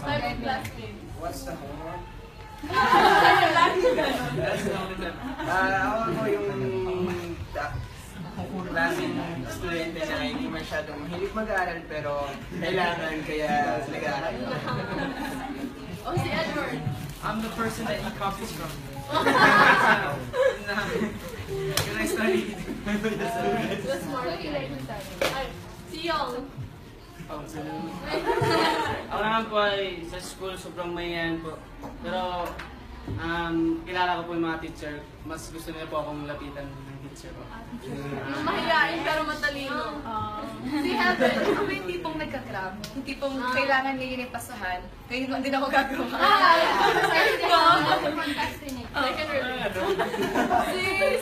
Type of classmates. What's the homework? Ako yung klaseng estudyante na hindi masyadong mahilig mag-aaral pero kailangan kaya nag-aaral. Oh, si Edward. I'm the person that he copies from. Can I study? The smart. Ay, si Young. Ako naman po ay sa school sobrang mayayain po. Pero kilala ko po yung mga teacher. Mas gusto nila po akong lapitan ng teacher po. Yung mahihain pero matalino. Si Heaven, ako yung tipong nagka-cram. Yung tipong kailangan ngayon yung pasahan. Kaya hindi na ako gagawa.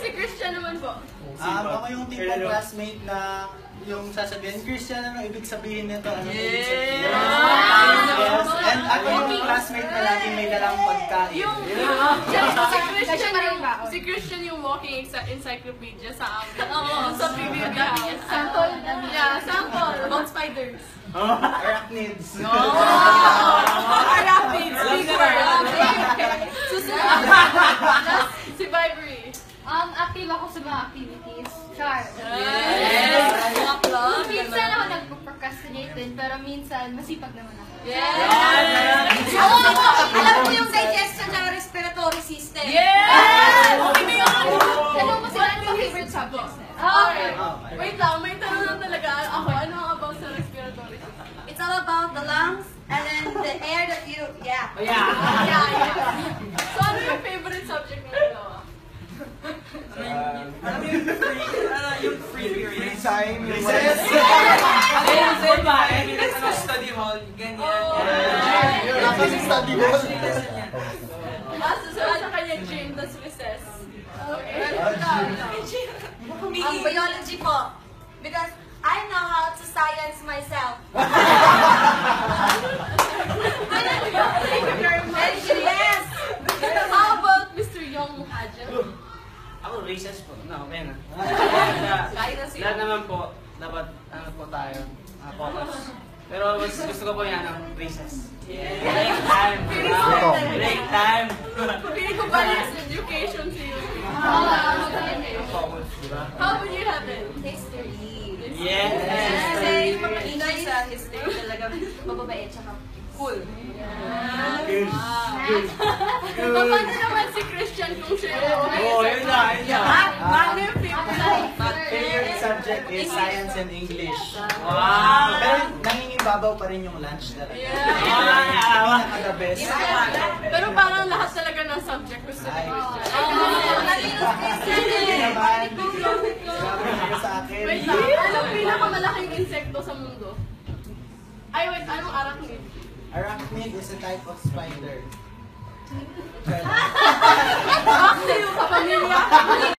Si Christian naman po. Ako yung tipong classmate na yung sasabihin, Christian, ano ibig sabihin nito? Ano ibig sabihin? Yes. And ako yung classmate na laging may dalang pagkain. Si Christian yung walking encyclopedia sa amin. Sa PBB. Sample. Yeah, sample. About spiders. Arachnids. Arachnids. Susunod. Si Vibery. Active ako sa mga activities. Char. Mga club. Minsan ako nag-procrastinate din, pero minsan masipag naman ako. Yes! Alam mo yung digestion ng respiratory system. Yes! Alam mo sila yung favorite subjects. Okay. Wait lang, may tanong lang talaga ako. Ano ang about sa respiratory system? It's all about the lungs and then the air that you, Yeah. So ano yung favorite subject na ito? Yung free period. Free time. Recess. Study hall, ganyan. Tapos yung study hall. Susunod sa kanya gym, tas recess. Okay. ang biology po. Because I know how to science myself. Yes! How about Mr. Young Mukhadja? Ako recess po. No, okay na. Kahit na siya. Lahat naman po, dapat ano po tayo, focus. Pero mas gusto ko po yan, recess. Break time. Break time. Pili ko balance education sa iyo. Focus, diba? How would you have it? History. Yes! Kasi yung mga Pinoy sa history talagang mababait tsaka cool. Paano naman si Christian kung siya yung Yun na. Ano yung favorite? Favorite subject is science and English. Wow! Pero nangingibabaw pa rin yung lunch talaga. The best. Pero parang lahat talaga ng subject gusto ni Christian. Sabi sa akin. Wait lang, anong pinakamalaking insekto sa mundo? Ay, wait, anong arachnid? Arachnid is a type of spider. Bakit yung kapamilya?